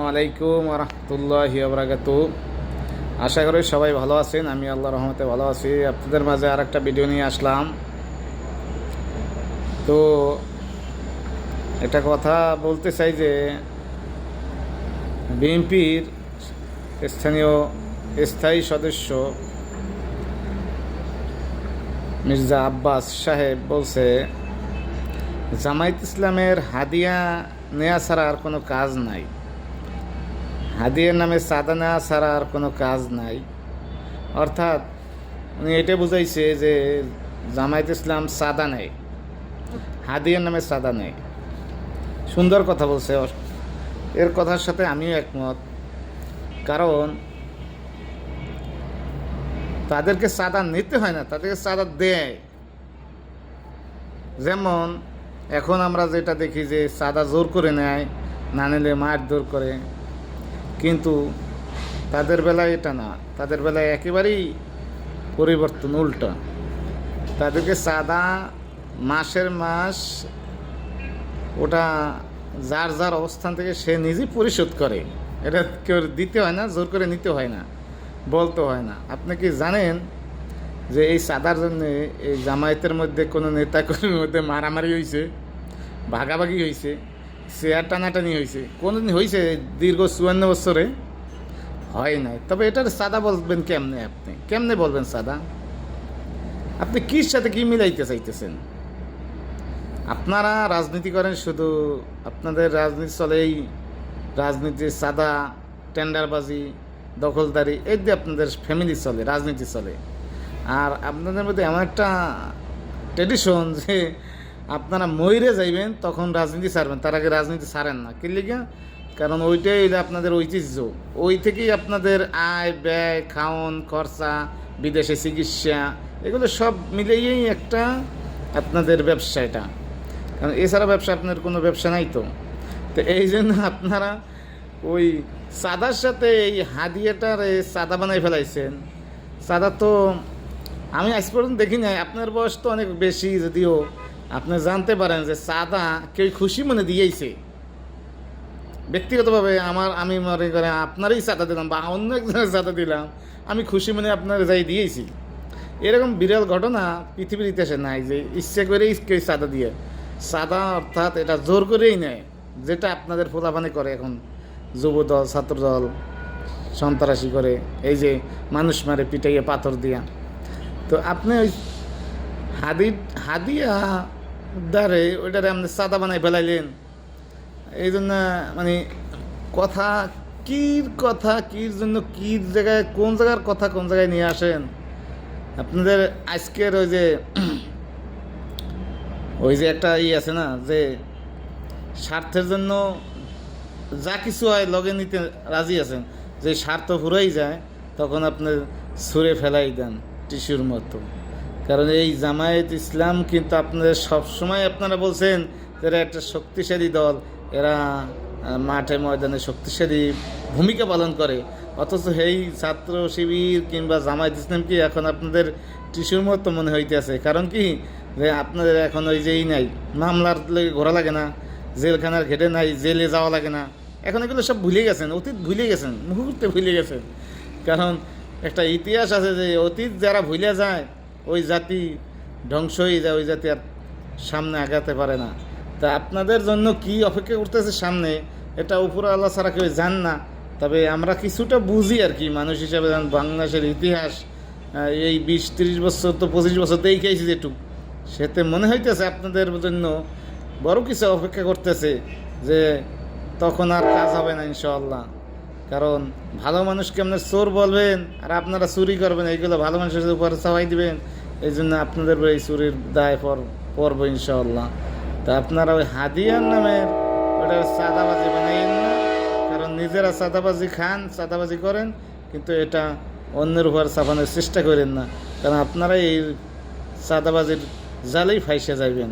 আলাইকুম রহমতুল্লাহি ওয়া বারাকাতুহু। আশা করি সবাই ভালো আছেন। আমি আল্লাহর রহমতে ভালো আছি। আপনাদের মাঝে আর একটা ভিডিও নিয়ে আসলাম। তো একটা কথা বলতে চাই যে বিএনপির স্থায়ী সদস্য মির্জা আব্বাস সাহেব বলছে জামায়াত ইসলামের হাদিয়া নেওয়া ছাড়া আর কোনো কাজ নাই, হাদিয়ার নামে চাঁদা নেওয়া ছাড়া আর কোনো কাজ নাই। অর্থাৎ উনি এটা বুঝাইছে যে জামায়াত ইসলাম চাঁদা নেয়, হাদিয়ার নামে চাঁদা নেয়। সুন্দর কথা বলছে, এর কথার সাথে আমিও একমত। কারণ তাদেরকে চাঁদা নিতে হয় না, তাদেরকে চাঁদা দেয়। যেমন এখন আমরা যেটা দেখি যে চাঁদা জোর করে নেয়, না নিলে মারধর করে, কিন্তু তাদের বেলায় এটা না, তাদের বেলায় একেবারেই পরিবর্তন, উল্টা। তাদেরকে চাঁদা মাসের মাস ওটা যার যার অবস্থান থেকে সে নিজেই পরিশোধ করে। এটা কেউ দিতে হয় না, জোর করে নিতে হয় না, বলতে হয় না। আপনি কি জানেন যে এই চাঁদার জন্য এই জামায়াতের মধ্যে কোনো নেতাকর্মীর মধ্যে মারামারি হয়েছে, ভাগাভাগি হয়েছে, চেয়ার টানাটানি হয়েছে? কোনোদিন হয়েছে দীর্ঘ 54 বছরে? হয় নাই। তবে এটার চাঁদা বলবেন কেমনে? আপনি কেমনে বলবেন চাঁদা? আপনি কির সাথে কি মিলাইতে চাইতেছেন? আপনারা রাজনীতি করেন, শুধু আপনাদের রাজনীতি চলে এই রাজনীতির চাঁদা, টেন্ডারবাজি, দখলদারি, এই দিয়ে আপনাদের ফ্যামিলি চলে, রাজনীতি চলে। আর আপনাদের মধ্যে এমন একটা ট্রেডিশন যে আপনারা ময়ূরে যাইবেন তখন রাজনীতি ছাড়বেন, তার আগে রাজনীতি ছাড়েন না। কি লিগা? কারণ ওইটাই আপনাদের ঐতিহ্য। ওই থেকেই আপনাদের আয় ব্যয়, খাওন খরচা, বিদেশে চিকিৎসা, এগুলো সব মিলেই একটা আপনাদের ব্যবসা এটা। কারণ এছাড়া ব্যবসা, আপনার কোনো ব্যবসা নাই তো। তো এই জন্য আপনারা ওই চাঁদার সাথে এই হাদিয়াটার চাঁদা বানাই ফেলাইছেন। চাঁদা তো আমি আজ পর্যন্ত দেখি নাই। আপনার বয়স তো অনেক বেশি, যদিও আপনি জানতে পারেন যে চাঁদা কেউ খুশি মনে দিয়েছে। ব্যক্তিগতভাবে আমি মনে করেন আপনারই চাঁদা দিলাম বা অন্য একজনের চাঁদা দিলাম, আমি খুশি মনে আপনার যাই দিয়েছি। এরকম বিরল ঘটনা পৃথিবীর ইতিহাসে নাই যে ইচ্ছে করেই কেউ চাঁদা দিয়ে। চাঁদা অর্থাৎ এটা জোর করেই নেয়, যেটা আপনাদের ফোলাফানি করে এখন যুবদল, ছাত্রদল, সন্ত্রাসী করে, এই যে মানুষ মারে পিটাইয়ে পাথর দিয়া। তো আপনি ওই হাদিয়া দ্বারে ওইটারে আপনি চাঁদা বানাই ফেলাইলেন। এই জন্য মানে কথা কির জন্য কির জায়গায়, কোন জায়গার কথা কোন জায়গায় নিয়ে আসেন আপনাদের। আজকের ওই যে একটা আছে না, যে স্বার্থের জন্য যা কিছু হয় লগে নিতে রাজি আছেন, যে স্বার্থ ফুরাই যায় তখন আপনার ছুঁড়ে ফেলাই দেন টিস্যুর মতো। কারণ এই জামায়াত ইসলাম কিন্তু আপনাদের সবসময় আপনারা বলছেন এরা একটা শক্তিশালী দল, এরা মাঠে ময়দানে শক্তিশালী ভূমিকা পালন করে। অথচ এই ছাত্র শিবির কিংবা জামায়াত ইসলাম কি এখন আপনাদের টিস্যুর মতো মনে হইতেছে। কারণ কি, যে আপনাদের এখন ওই যেই নাই, মামলার ঘোরা লাগে না, জেলখানার ঘেটে নাই, জেলে যাওয়া লাগে না। এখন এগুলো সব ভুলে গেছেন, অতীত ভুলে গেছেন, মুহূর্তে ভুলে গেছেন। কারণ একটা ইতিহাস আছে যে অতীত যারা ভুলে যায় ওই জাতি ধ্বংস হয়ে যায়, ওই জাতি আর সামনে আগাতে পারে না। তা আপনাদের জন্য কি অপেক্ষা করতেছে সামনে, এটা উপরে আল্লাহ ছাড়া কেউ জান না। তবে আমরা কিছুটা বুঝি আর কি, মানুষ হিসাবে। বাংলাদেশের ইতিহাস এই 20-30 বছর তো 25 বছর দেখেছি যেটুক, সেতে মনে হইতেছে আপনাদের জন্য বড় কিছু অপেক্ষা করতেছে, যে তখন আর কাজ হবে না ইনশাআল্লাহ। কারণ ভালো মানুষকে আপনার চোর বলবেন আর আপনারা চুরি করবেন, এইগুলো ভালো মানুষের উপরে চাওয়াই দিবেন। এই জন্য আপনাদের এই চুরির দায় পড়বো ইনশাআল্লাহ। তা আপনারা ওই হাদিয়ার নামের ওটা চাঁদাবাজি বানাইন না। কারণ নিজেরা চাঁদাবাজি খান, চাঁদাবাজি করেন, কিন্তু এটা অন্যের উপর চাপানোর চেষ্টা করেন না। কারণ আপনারা এই চাঁদাবাজির জালেই ফাইসে যাইবেন।